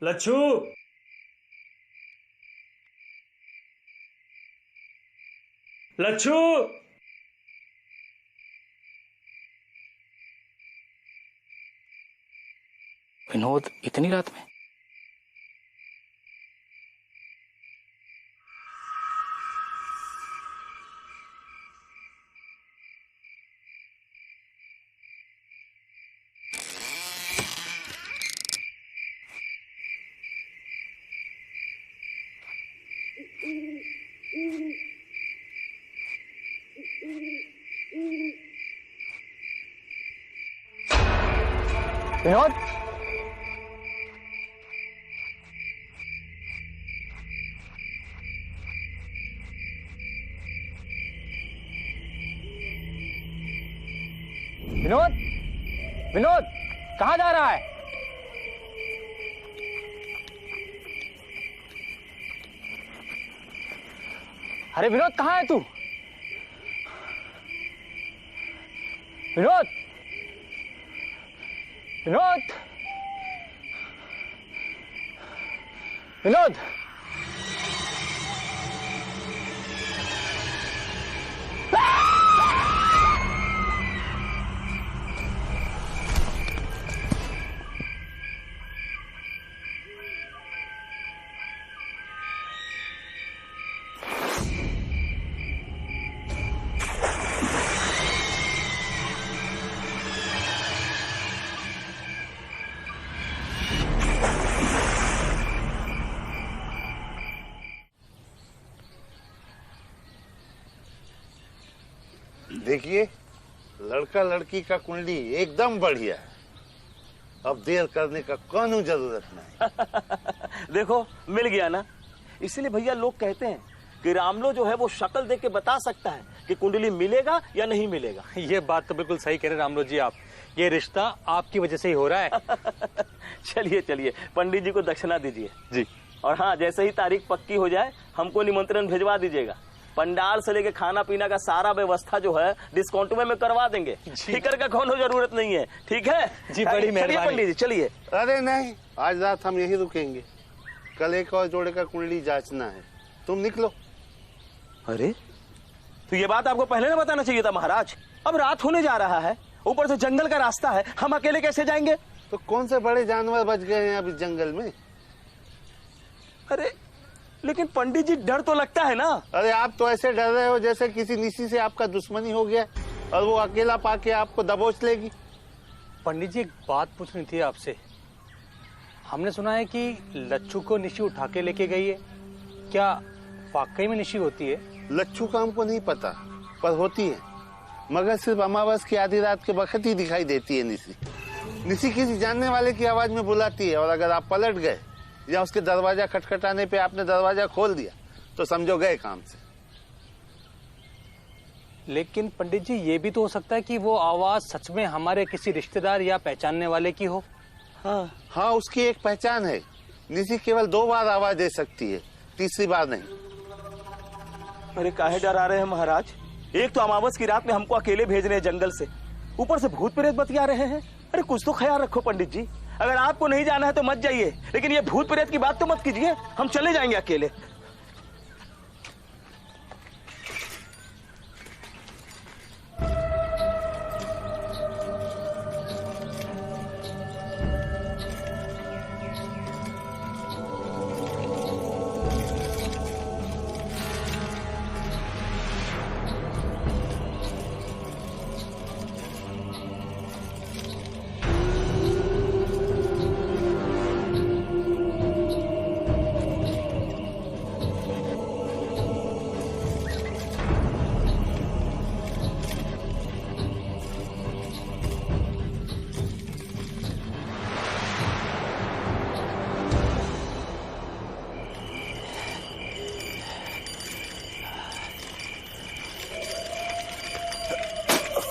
लच्छू, लच्छू, विनोद इतनी रात में? विनोद, विनोद, विनोद, कहाँ जा रहा है? अरे विनोद, कहाँ है तू? विनोद, विनोद, विनोद, देखिए, लड़का लड़की का कुंडली एकदम बढ़िया है। अब देर करने का कौन जरूरत नहीं। देखो, मिल गया ना। इसीलिए भैया लोग कहते हैं कि रामलो जो है वो शक्ल देख के बता सकता है कि कुंडली मिलेगा या नहीं मिलेगा। ये बात तो बिल्कुल सही कह रहे रामलो जी आप। ये रिश्ता आपकी वजह से ही हो रहा है। चलिए चलिए, पंडित जी को दक्षिणा दीजिए जी। और हाँ, जैसे ही तारीख पक्की हो जाए हमको निमंत्रण भिजवा दीजिएगा। पंडाल से लेके खाना पीना का सारा व्यवस्था जो है डिस्काउंट में करवा देंगे। फिक्र का कौन जरूरत नहीं है, ठीक है जी? बड़ी मेहरबानी पंडित जी, चलिए। अरे नहीं, आज रात हम यहीं रुकेंगे। कल एक और जोड़े का कुंडली जांचना है। तुम निकलो। अरे, तो ये बात आपको पहले ना बताना चाहिए था महाराज। अब रात होने जा रहा है, ऊपर से जंगल का रास्ता है, हम अकेले कैसे जाएंगे? तो कौन से बड़े जानवर बच गए हैं अभी जंगल में? अरे लेकिन पंडित जी, डर तो लगता है ना। अरे आप तो ऐसे डर रहे हो जैसे किसी निसी से आपका दुश्मनी हो गया और वो अकेला पाके आपको दबोच लेगी। पंडित जी, एक बात पूछनी थी आपसे। हमने सुना है कि लच्छू को निशी उठा के लेके गई है। क्या वाकई में निशी होती है? लच्छू का हमको नहीं पता, पर होती है। मगर सिर्फ अमावस की आधी रात के वक्त ही दिखाई देती है निसी। निसी किसी जानने वाले की आवाज में बुलाती है, और अगर आप पलट गए या उसके दरवाजा खटखटाने पे आपने दरवाजा खोल दिया तो समझो गए काम से। लेकिन पंडित जी, ये भी तो हो सकता है कि वो आवाज सच में हमारे किसी रिश्तेदार या पहचानने वाले की हो। हाँ, उसकी एक पहचान है। निसी केवल 2 बार आवाज दे सकती है, तीसरी बार नहीं। अरे काहे डरा रहे हैं महाराज? एक तो अमावस की रात में हमको अकेले भेज रहे हैं जंगल से, ऊपर से भूत प्रेत बतिया रहे हैं। अरे कुछ तो ख्याल रखो पंडित जी। अगर आपको नहीं जाना है तो मत जाइए, लेकिन ये भूत प्रेत की बात तो मत कीजिए। हम चले जाएंगे अकेले।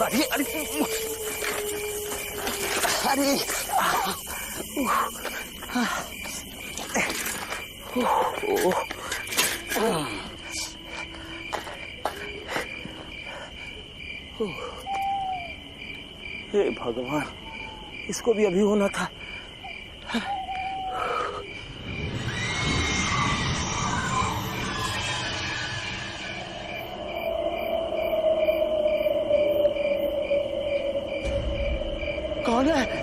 अरे अरे अरे हे भगवान, इसको भी अभी होना था। कौन है?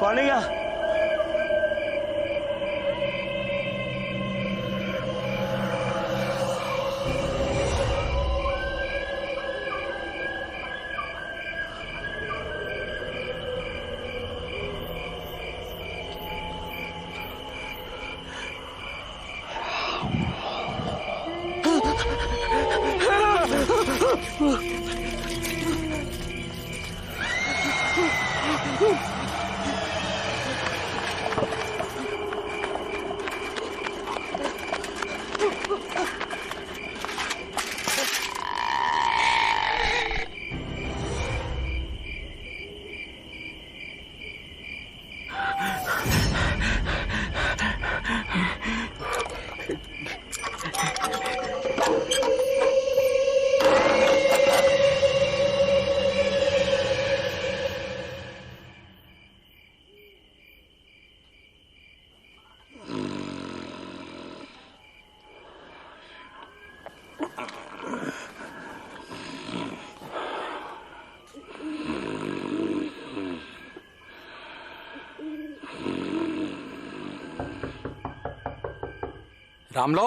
कौन है यहाँ? रामलो,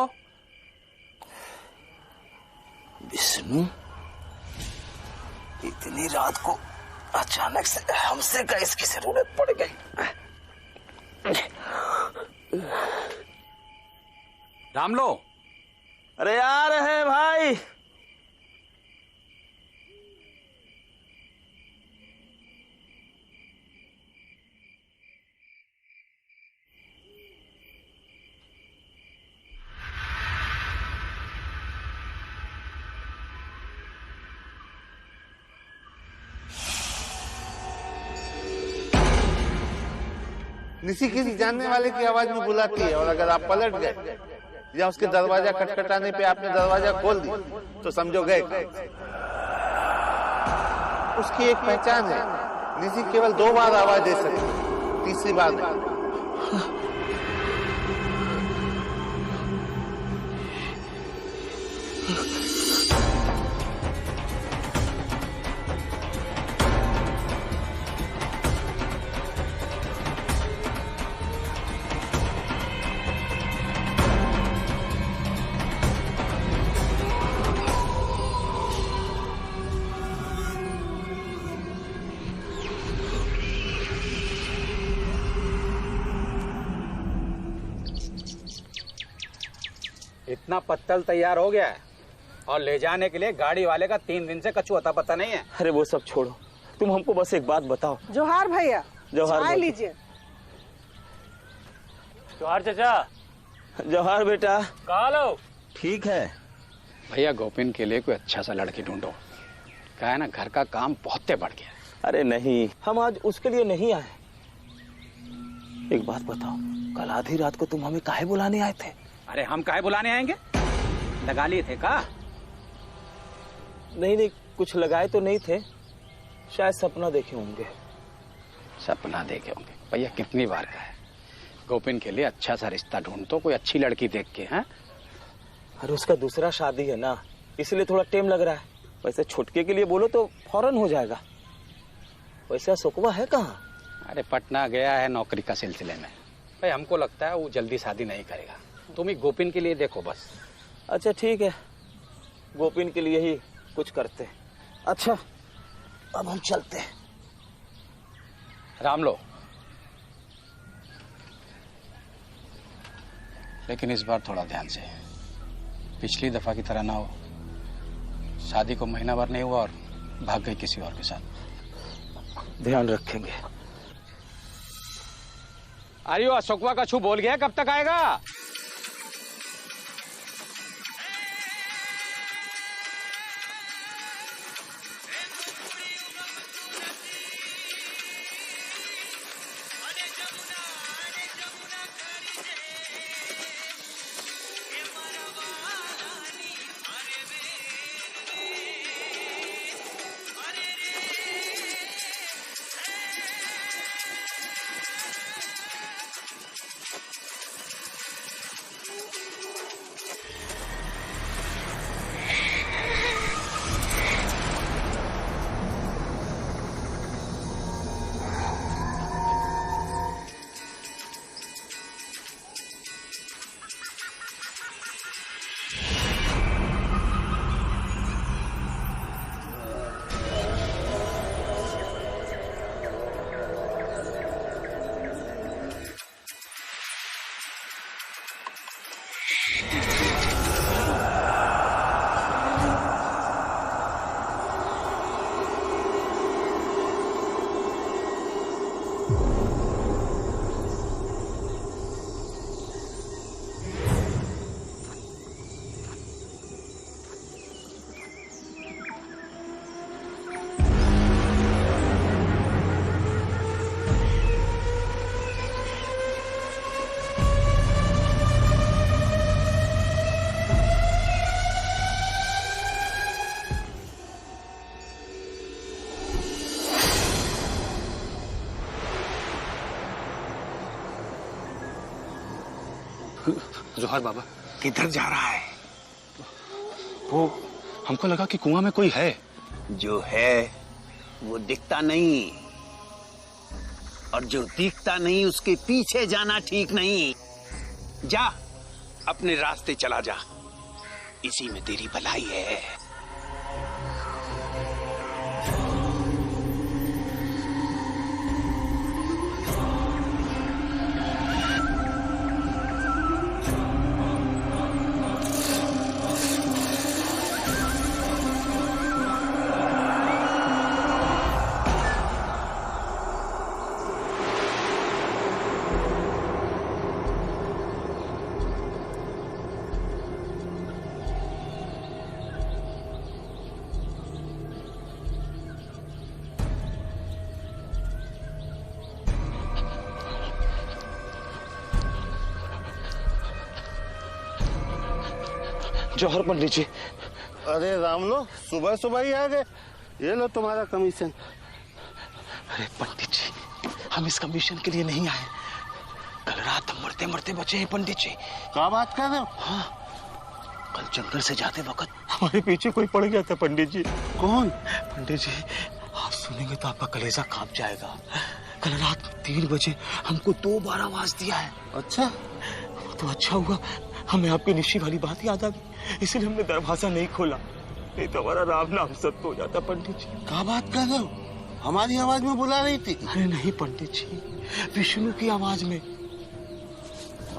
विष्णु, इतनी रात को अचानक से हमसे का इसकी जरूरत पड़ गई। रामलो, अरे आ रहे हैं भाई। निसी किसी जानने वाले की आवाज में बुलाती है, और अगर आप पलट गए या उसके दरवाजा खटखटाने पे आपने दरवाजा खोल दी तो समझो गए। उसकी एक पहचान है, निसी केवल 2 बार आवाज दे सकती, तीसरी बार नहीं। इतना पत्तल तैयार हो गया है और ले जाने के लिए गाड़ी वाले का 3 दिन से कछु अता पता नहीं है। अरे वो सब छोड़ो, तुम हमको बस एक बात बताओ। जोहार भैया, जोहार चाय लीजिए। जोहार चाचा। जोहार बेटा। कहाँ लो? ठीक है भैया, गोपिन के लिए कोई अच्छा सा लड़की ढूंढो। क्या है ना, घर का काम बहुत बढ़ गया है। अरे नहीं, हम आज उसके लिए नहीं आए। एक बात बताओ, कल आधी रात को तुम हमें काहे बुलाने आए थे? अरे हम काहे बुलाने आएंगे? लगा लिए थे का? नहीं, कुछ लगाए तो नहीं थे, शायद सपना देखे होंगे। सपना देखे होंगे? भैया कितनी बार का है, गोपिन के लिए अच्छा सा रिश्ता ढूंढतो, कोई अच्छी लड़की देख के। हैं? अरे उसका दूसरा शादी है ना, इसलिए थोड़ा टाइम लग रहा है। वैसे छुटके के लिए बोलो तो फौरन हो जाएगा। वैसे सुकवा है कहाँ? अरे पटना गया है नौकरी का सिलसिले में। भाई हमको लगता है वो जल्दी शादी नहीं करेगा। तुम ही गोपिन के लिए देखो बस। अच्छा ठीक है, गोपिन के लिए ही कुछ करते हैं। अच्छा अब हम चलते हैं। रामलो, लेकिन इस बार थोड़ा ध्यान से, पिछली दफा की तरह ना हो। शादी को महीना भर नहीं हुआ और भाग गई किसी और के साथ। ध्यान रखेंगे। अरे वो अशोकवा का छू बोल गया, कब तक आएगा? जोहर बाबा, किधर जा रहा है? वो हमको लगा कि कुआं में कोई है। जो है वो दिखता नहीं, और जो दिखता नहीं उसके पीछे जाना ठीक नहीं। जा अपने रास्ते चला जा, इसी में तेरी भलाई है। जौहर पंडित जी। अरे राम लो, सुबह सुबह ही आ गए। ये लो तुम्हारा कमीशन। अरे पंडित जी, हम इस कमीशन के लिए नहीं आए। कल रात हम मरते मरते बचे हैं पंडित जी। क्या बात कर रहे हो? हाँ, कल जंगल से जाते वक्त हमारे पीछे कोई पड़ गया था पंडित जी। कौन? पंडित जी, आप सुनेंगे तो आपका कलेजा कांप जाएगा। कल रात 3 बजे हमको 2 बार आवाज दिया है। अच्छा, तो अच्छा हुआ हमें आपकी निश्ची वाली बात याद आ गई, इसलिए हमने दरवाजा नहीं खोला, नहीं तो हमारा राम नाम सत्य हो जाता पंडित जी। क्या बात कर रहे हो? हमारी आवाज में बुला रही थी? अरे नहीं पंडित जी, विष्णु की आवाज में।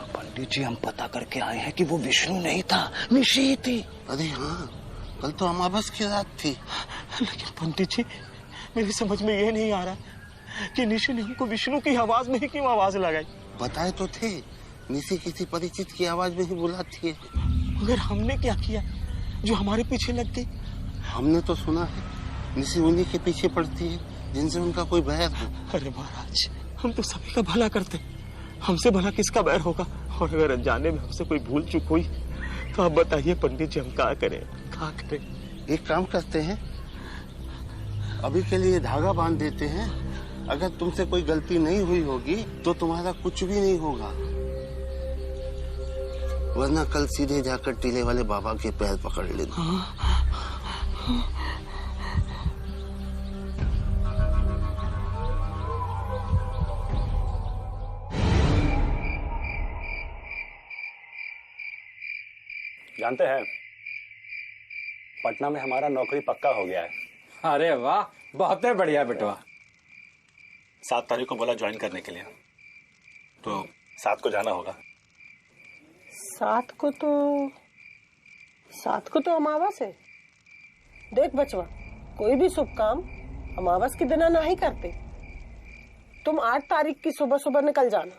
पंडित जी, हम पता करके आए हैं कि वो विष्णु नहीं था, निशी ही थी। अरे हाँ, कल तो अमावस की रात थी। लेकिन पंडित जी, मेरी समझ में ये नहीं आ रहा कि निशी ने हमको विष्णु की आवाज में ही क्यों आवाज लगाई। बताए तो थे, निशी किसी परिचित की आवाज में ही बुलाती है। मगर हमने क्या किया जो हमारे पीछे लग गई? हमने तो सुना है निशी उन्हीं के पीछे पड़ती है जिनसे उनका कोई बैर हो। अरे महाराज, हम तो सभी का भला करते, हमसे भला किसका बैर होगा? और अगर अनजाने में हमसे कोई भूल चूक हुई तो आप बताइए पंडित जी, हम क्या करें, क्या करें? एक काम करते हैं, अभी के लिए धागा बांध देते हैं। अगर तुमसे कोई गलती नहीं हुई होगी तो तुम्हारा कुछ भी नहीं होगा, वरना कल सीधे जाकर टीले वाले बाबा के पैर पकड़ लेना। जानते हैं, पटना में हमारा नौकरी पक्का हो गया है। अरे वाह, बहुत ही बढ़िया बेटवा। 7 तारीख को बोला ज्वाइन करने के लिए, तो 7 को जाना होगा। 7 को तो अमावस है। देख बचवा, कोई भी शुभ काम अमावस के दिन नहीं करते। तुम 8 तारीख की सुबह सुबह निकल जाना।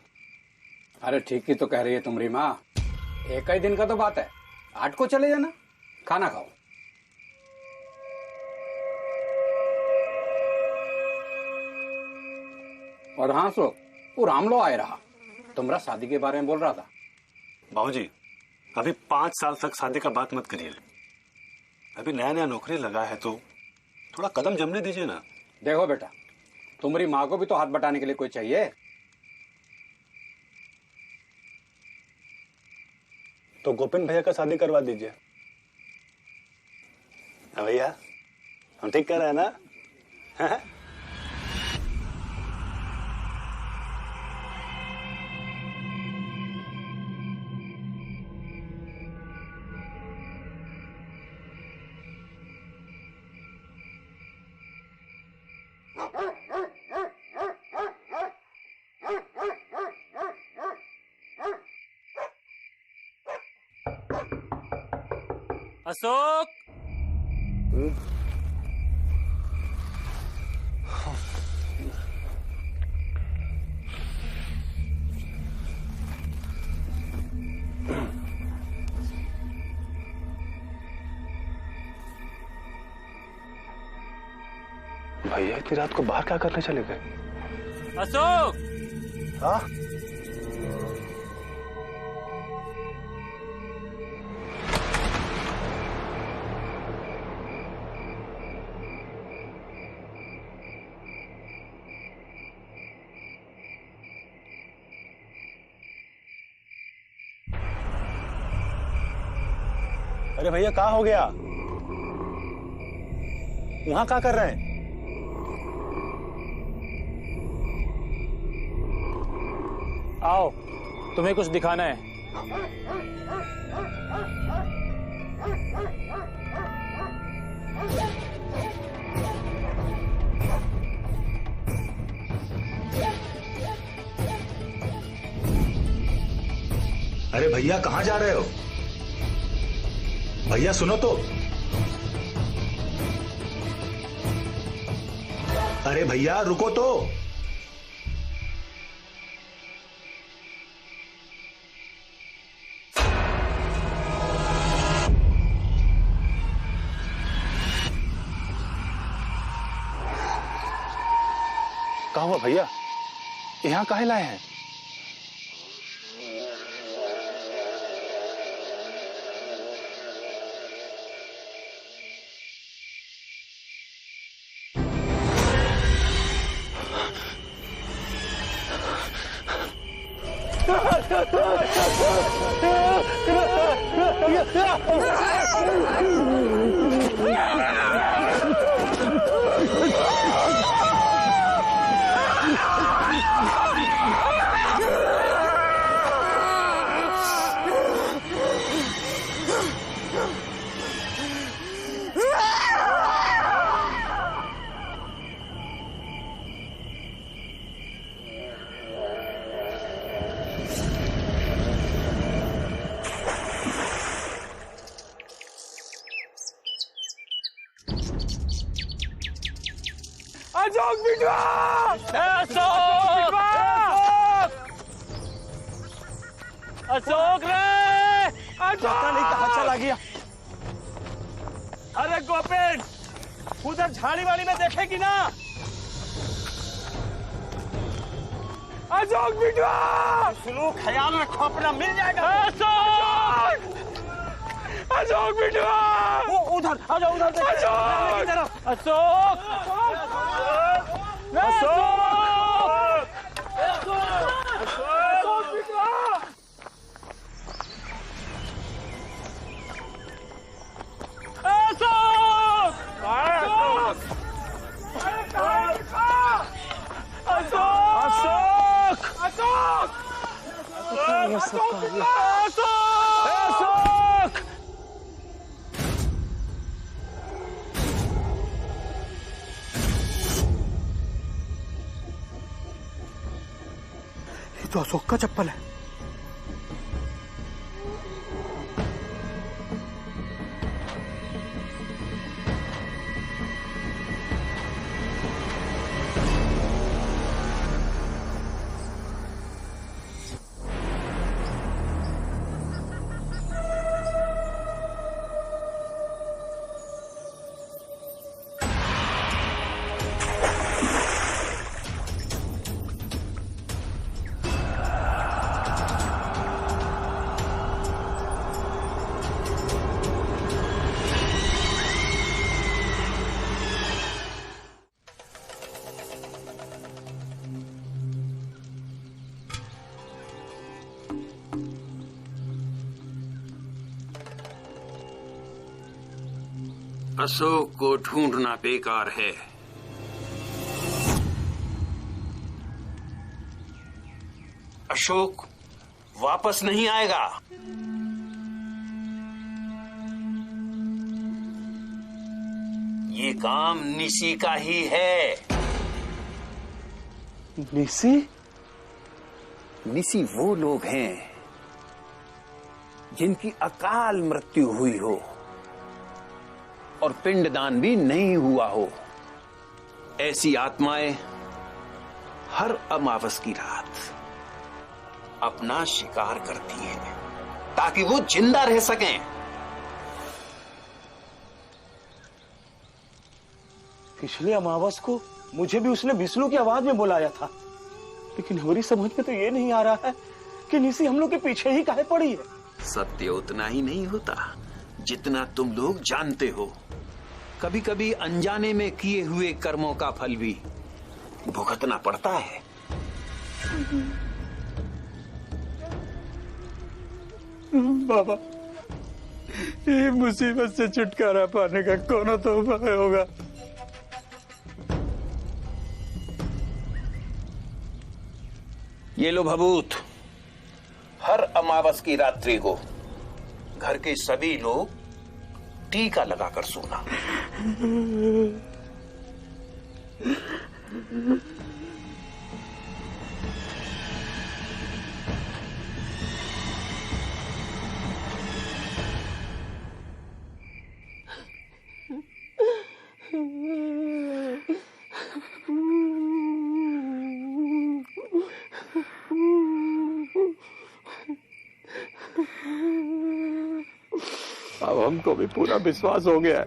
अरे ठीक ही तो कह रही है तुम्हारी माँ, एक ही दिन का तो बात है, 8 को चले जाना, खाना खाओ। और हाँ सो वो रामलो आए रहा, तुम्हारा शादी के बारे में बोल रहा था। बाबूजी अभी 5 साल तक शादी का बात मत करिए, अभी नया नया नौकरी लगा है तो थोड़ा कदम जमने दीजिए ना। देखो बेटा, तुम्हारी माँ को भी तो हाथ बटाने के लिए कोई चाहिए। तो गोपिन भैया का शादी करवा दीजिए। हाँ भैया, हम ठीक कर रहे हैं ना? अशोक, भैया इतनी रात को बाहर क्या करने चले गए? अशोक, हाँ? अरे भैया कहाँ हो गया? वहां क्या कर रहे हैं? आओ, तुम्हें कुछ दिखाना है। अरे भैया कहाँ जा रहे हो? भैया सुनो तो। अरे भैया रुको तो। कहाँ हुआ भैया? यहाँ काहे लाए हैं? अशोक बिटवा! अशोक रे! पता नहीं कहाँ चला गया। अरे गोपेन, उधर झाड़ी वाली में देखेगी ना? अशोक बिटवा! सुनो, ख्याल रखो अपना, मिल जाएगा। अशोक! अशोक बिटवा! वो उधर आ जाओ, उधर देखो। अशोक! अशोक! तो अशोक का चप्पल है। अशोक को ढूंढना बेकार है। अशोक वापस नहीं आएगा। ये काम निशी का ही है। निशी? निशी वो लोग हैं जिनकी अकाल मृत्यु हुई हो और पिंडदान भी नहीं हुआ हो। ऐसी आत्माएं हर अमावस की रात अपना शिकार करती हैं ताकि वो जिंदा रह सकें। पिछले अमावस को मुझे भी उसने विष्णु की आवाज में बुलाया था, लेकिन हमारी समझ में तो ये नहीं आ रहा है कि निशी हम लोग के पीछे ही काहे पड़ी है। सत्य उतना ही नहीं होता जितना तुम लोग जानते हो। कभी कभी अनजाने में किए हुए कर्मों का फल भी भुगतना पड़ता है। बाबा, ये मुसीबत से छुटकारा पाने का कौन तो उपाय होगा? ये लो भभूत। हर अमावस की रात्रि को घर के सभी लोग टीका लगाकर सोना। अब हमको भी पूरा विश्वास हो गया है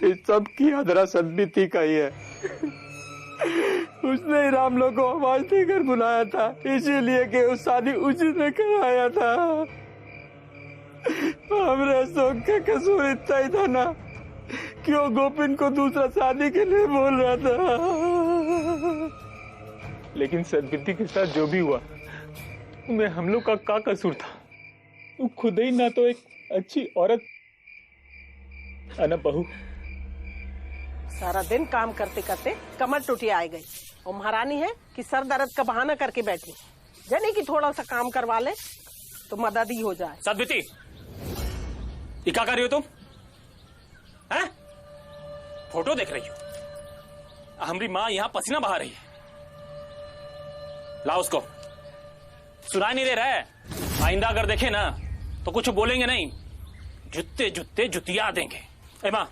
इस सब की अधरा सदबीती का ही है। उसने ही राम लोग को आवाज देकर बुलाया था, इसीलिए कि उस शादी उसी ने कराया था। हमरे अशोक का कसूर इतना ही था ना कि वो गोपिन को दूसरा शादी के लिए बोल रहा था। लेकिन सदबीती के साथ जो भी हुआ उनमें हम लोग का क्या कसूर था? वो खुद ही ना तो एक अच्छी औरत बहू। सारा दिन काम करते करते कमर टूटी आ गई और महारानी है कि सर दर्द का बहाना करके बैठी। जाने कि थोड़ा सा काम करवा ले तो मदद ही हो जाए। सदबीती, ये क्या कर रही हो तुम? हैं? फोटो देख रही हो? हमारी माँ यहाँ पसीना बहा रही है। लाओ उसको। सुनाई नहीं दे रहा है? आइंदा अगर देखे ना तो कुछ बोलेंगे नहीं, जुत्ते जुत्ते जुतिया देंगे। ए माँ,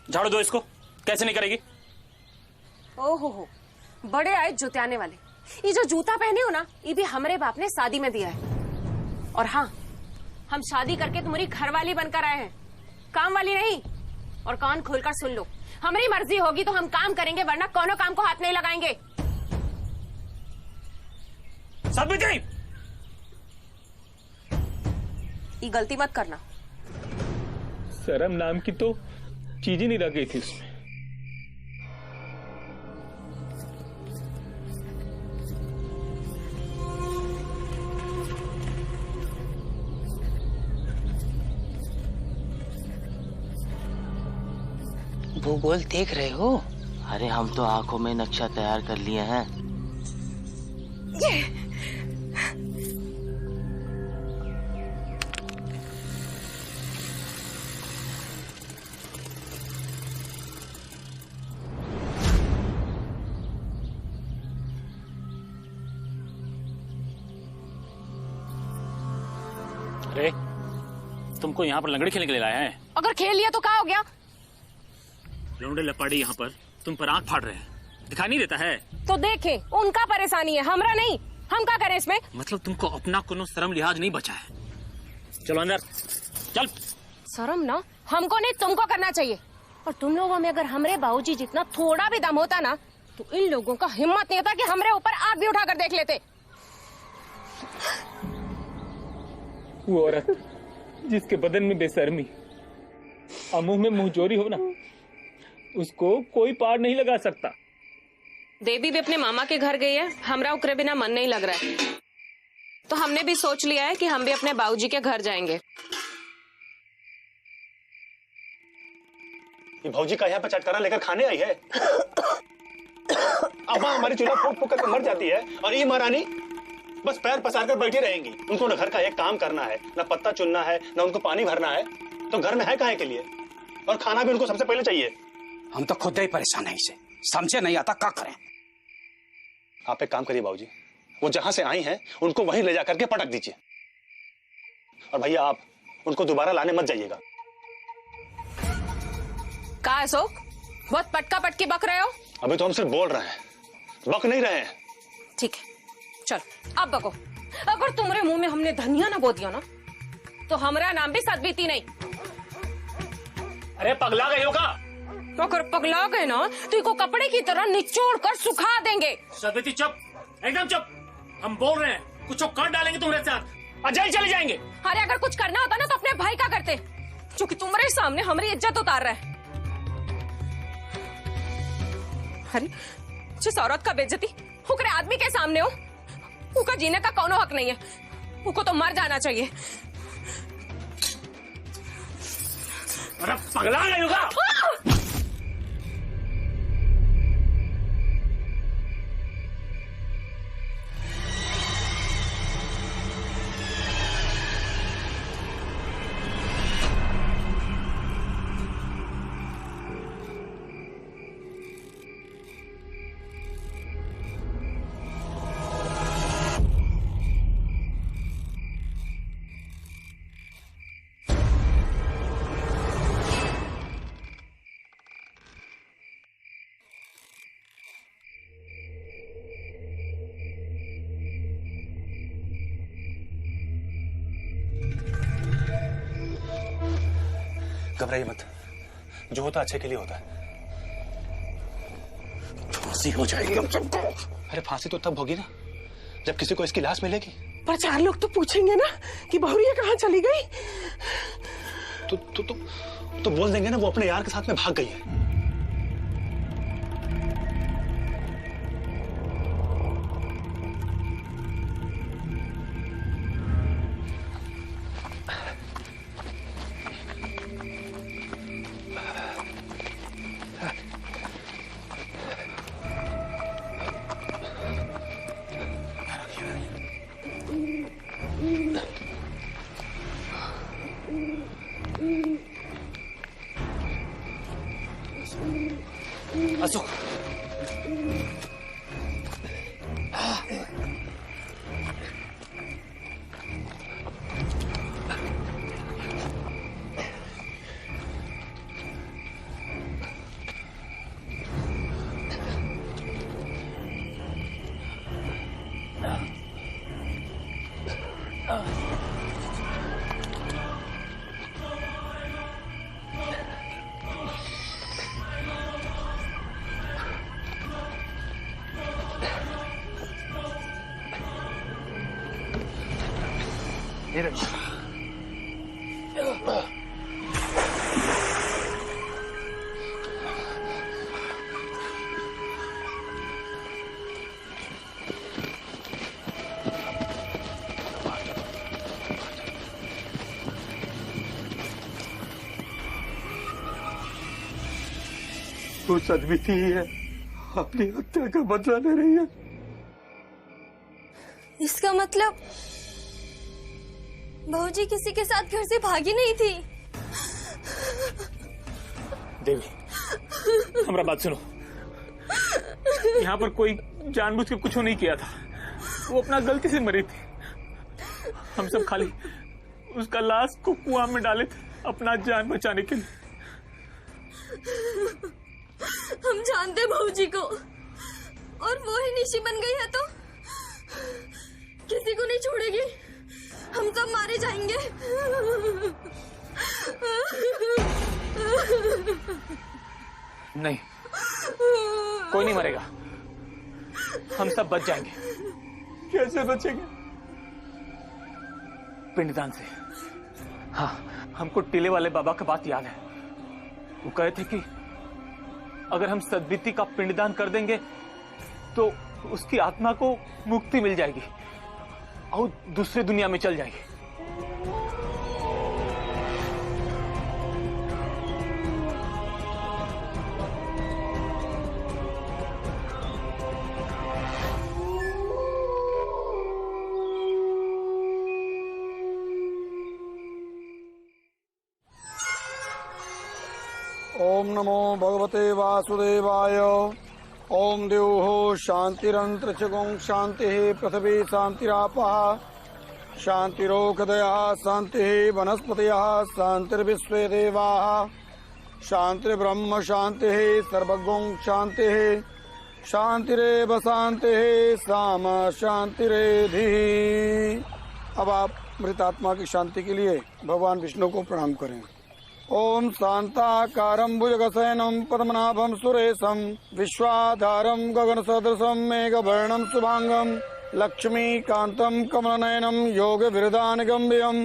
झाड़ू दो इसको। कैसे नहीं करेगी? ओहो, बड़े आए जुतियाने वाले। ये जो जूता पहने हो ना, ये भी हमारे बाप ने शादी में दिया है। और हाँ, हम शादी करके तुम्हारी घरवाली बनकर आए हैं, काम वाली नहीं। और कान खोलकर सुन लो, हमारी मर्जी होगी तो हम काम करेंगे, वरना कोनो काम को हाथ नहीं लगाएंगे। सदबीती, ये गलती मत करना। शर्म नाम की तो चीज ही नहीं रह गई थी उसमें। भूगोल देख रहे हो? अरे हम तो आंखों में नक्शा तैयार कर लिए हैं। अरे तुमको यहाँ पर लंगड़ी खेलने के लिए लाया है? अगर खेल लिया तो क्या हो गया? लौंडे लपाड़ी यहाँ पर तुम पर आंख फाड़ रहे हैं, दिखाई नहीं देता है? तो देखे, उनका परेशानी है, हमरा नहीं। हम क्या करें इसमें? मतलब तुमको अपना कोनो शर्म लिहाज नहीं बचा है। चलो अंदर चल। शर्म ना हमको नहीं, तुमको करना चाहिए। और तुम लोगों में अगर हमरे बाबूजी जितना थोड़ा भी दम होता ना, तो इन लोगों का हिम्मत नहीं होता कि हमरे ऊपर आग भी उठाकर देख लेते। वो औरत जिसके बदन में बेशर्मी और मुंह में मुंहजोरी हो ना, उसको कोई पार नहीं लगा सकता। देवी भी अपने मामा के घर गई है, हमरा उकरे बिना मन नहीं लग रहा है। तो हमने भी सोच लिया है कि हम भी अपने बाबूजी के घर जाएंगे। ये भौजी का यहाँ पे चटकारा लेकर खाने आई है। अब हमारी चूल्हा फूक फूक करके मर जाती है और ये महारानी बस पैर पसार कर बैठी रहेंगी। उनको ना घर का एक काम करना है, ना पत्ता चुनना है, ना उनको पानी भरना है, तो घर में है काहे के लिए? और खाना भी उनको सबसे पहले चाहिए। हम तो खुद ही परेशान है इसे, समझे नहीं आता क्या करें। आप एक काम करिए बाबूजी, वो जहां से आई हैं उनको वहीं ले जाकर के पटक दीजिए। और भैया आप उनको दोबारा लाने मत जाइएगा। कहा अशोक, बहुत पटका पटकी बक रहे हो? अभी तो हम सिर्फ बोल रहे हैं, बक नहीं रहे हैं। ठीक है, चल अब बको। अगर तुम्हारे मुंह में हमने धनिया ना बो दिया ना, तो हमारा नाम भी सदबीती नहीं। अरे पगला गए हो का? तो अगर पगला गए ना तो इनको कपड़े की तरह निचोड़ कर सुखा देंगे। सदबीती चुप, एकदम चुप। हम बोल रहे हैं, कुछ काट डालेंगे तुम्हारे साथ और जेल चले जाएंगे। अरे अगर कुछ करना होता ना तो अपने भाई का करते, जो कि तुम्हारे सामने हमारी इज्जत उतार रहा है। अरे जिस औरत का बेइज्जती उकरे आदमी के सामने हो, उनका जीने का कौनो हक नहीं है, उनको तो मर जाना चाहिए। अरे पगला गए हो का? घबराइए मत, जो होता अच्छे के लिए होता है। फांसी हो जाएगी हम सबको। अरे फांसी तो तब होगी ना जब किसी को इसकी लाश मिलेगी। पर 4 लोग तो पूछेंगे ना कि बहुरिया कहाँ चली गई। तो बोल देंगे ना वो अपने यार के साथ में भाग गई है। अशोक, वो सदबीती ही है, अपनी हत्या का बदला ले रही है। इसका मतलब भौजी किसी के साथ घर से भागी नहीं थी। देवी, हमारा बात सुनो। यहाँ पर कोई जानबूझ के कुछ नहीं किया था, वो अपना गलती से मरी थी। हम सब खाली उसका लाश को कुआं में डाले थे अपना जान बचाने के लिए। हम जानते भौजी को, और वो ही निशी बन गई है तो किसी को नहीं छोड़ेगी। हम सब मारे जाएंगे। नहीं, कोई नहीं मरेगा, हम सब बच जाएंगे। कैसे बचेंगे? पिंडदान से। हाँ, हमको टीले वाले बाबा का बात याद है। वो कहे थे कि अगर हम सदबीती का पिंडदान कर देंगे तो उसकी आत्मा को मुक्ति मिल जाएगी और दूसरी दुनिया में चल जाएगी। ओम नमो भगवते वासुदेवाय। ओम द्योः शान्तिरन्तरिक्षं शान्तिः पृथिवी शान्तिरापः शान्तिरोषधयः शान्तिः वनस्पतयः शान्तिर्विश्वे देवाः शान्तिर्ब्रह्म शान्तिः सर्वगुं शान्तिः शान्तिरेव शान्तिः साम शान्तिरेधिः। अब आप मृतात्मा की शांति के लिए भगवान विष्णु को प्रणाम करें। ओम शांताकारं भुजगशयनं पद्मनाभं सुरेशं विश्वाधारं गगनसदृशं मेघवर्णं शुभांगं लक्ष्मीकान्तं कमलनयनं योगविरदानगम्यम्।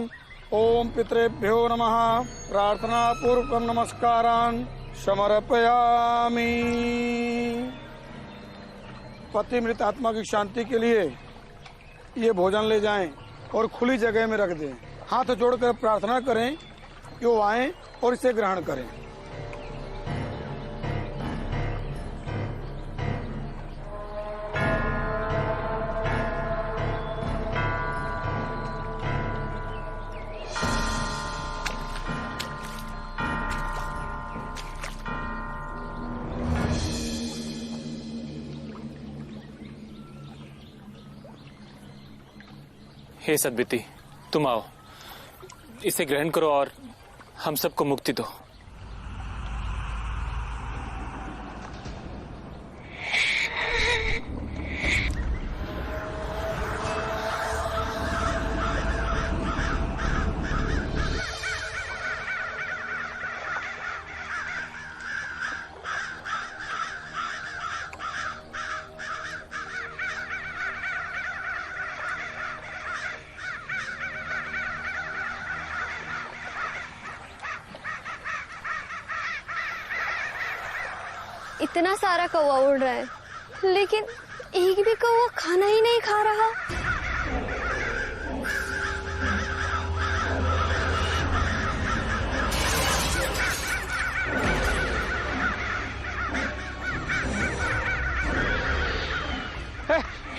ओम पितृभ्यो नमः। प्रार्थना पूर्वकं नमस्कारान् समर्पयामि। पति मृत आत्मा की शांति के लिए ये भोजन ले जाएं और खुली जगह में रख दें। हाथ जोड़कर प्रार्थना करें कि वो आएं और इसे ग्रहण करें। हे सद्विति, तुम आओ, इसे ग्रहण करो और हम सबको मुक्ति दो। इतना सारा कौवा उड़ रहा है, लेकिन एक भी कौवा खाना ही नहीं खा रहा।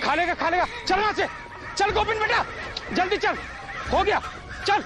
खा लेगा चल वहां से, चल गोविंद बेटा जल्दी चल, हो गया चल।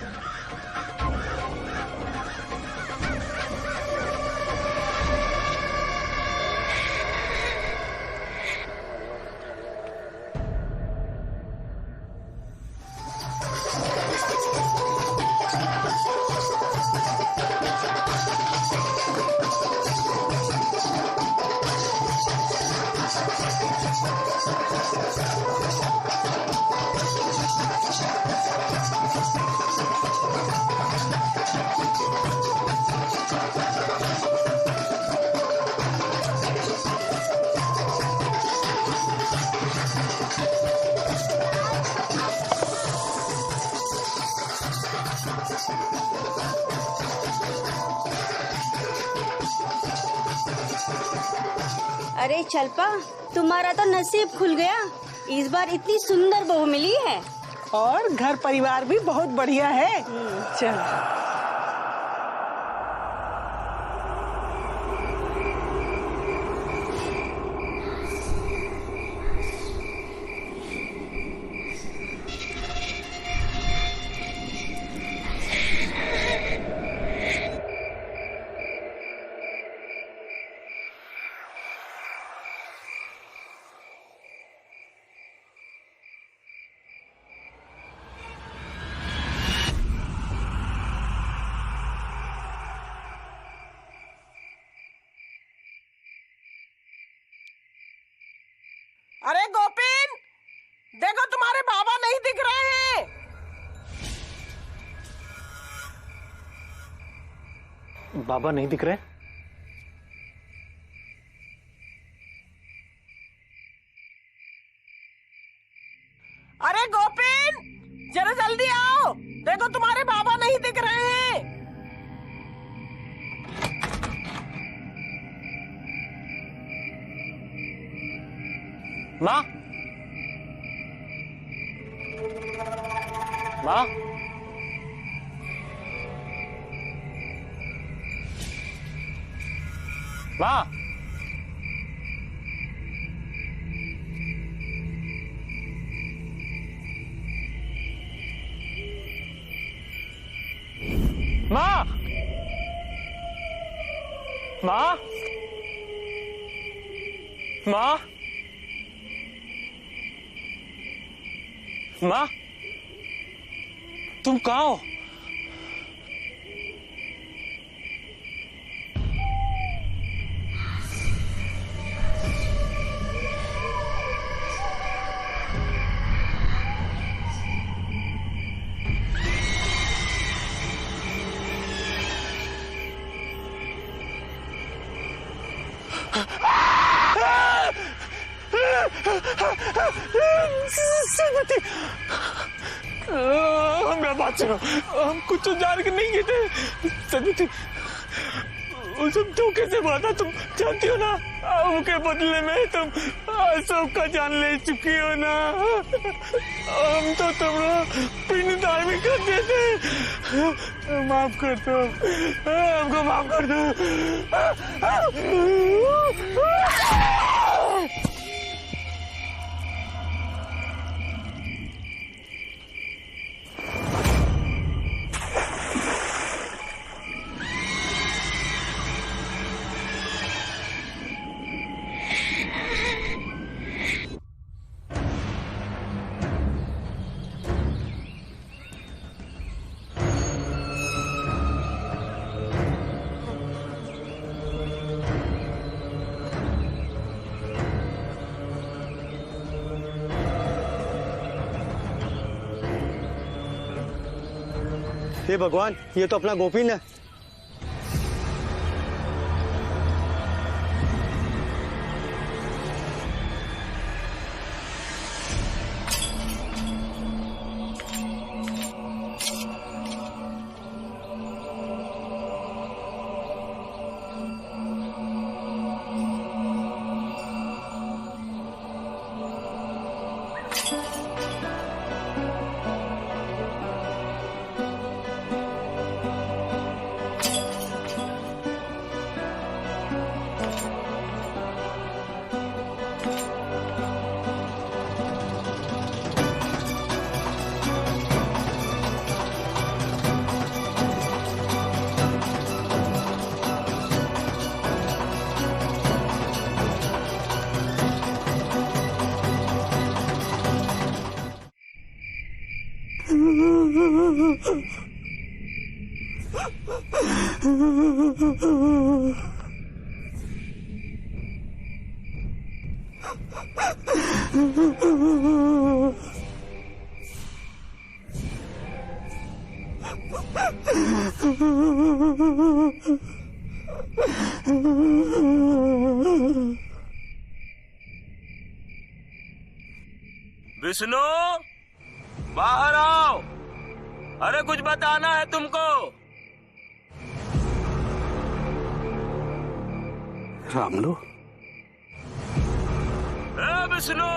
अरे चलपा, तुम्हारा तो नसीब खुल गया। इस बार इतनी सुंदर बहू मिली है और घर परिवार भी बहुत बढ़िया है। चल अरे गोपीन, देखो तुम्हारे बाबा नहीं दिख रहे हैं। बाबा नहीं दिख रहे? अरे गोपीन, जरा जल्दी आओ, देखो तुम्हारे बाबा नहीं दिख रहे हैं। माँ, माँ, माँ, माँ, माँ, माँ, माँ, तुम कहाँ हो? हमरा बात सुनो, हम कुछ जान के नहीं थे। सदती, वो सब धोखे से बात, तुम जानती हो ना, उनके बदले में तुम अशोक का जान ले चुकी हो ना। हम तो तुम्हारा पिंडदान भी कर देते। माफ कर दो, हमको माफ कर दो। हे भगवान, ये तो अपना गोपीन है। विष्णु, बाहर आओ। अरे कुछ बताना है तुमको। रामलू, विष्णु,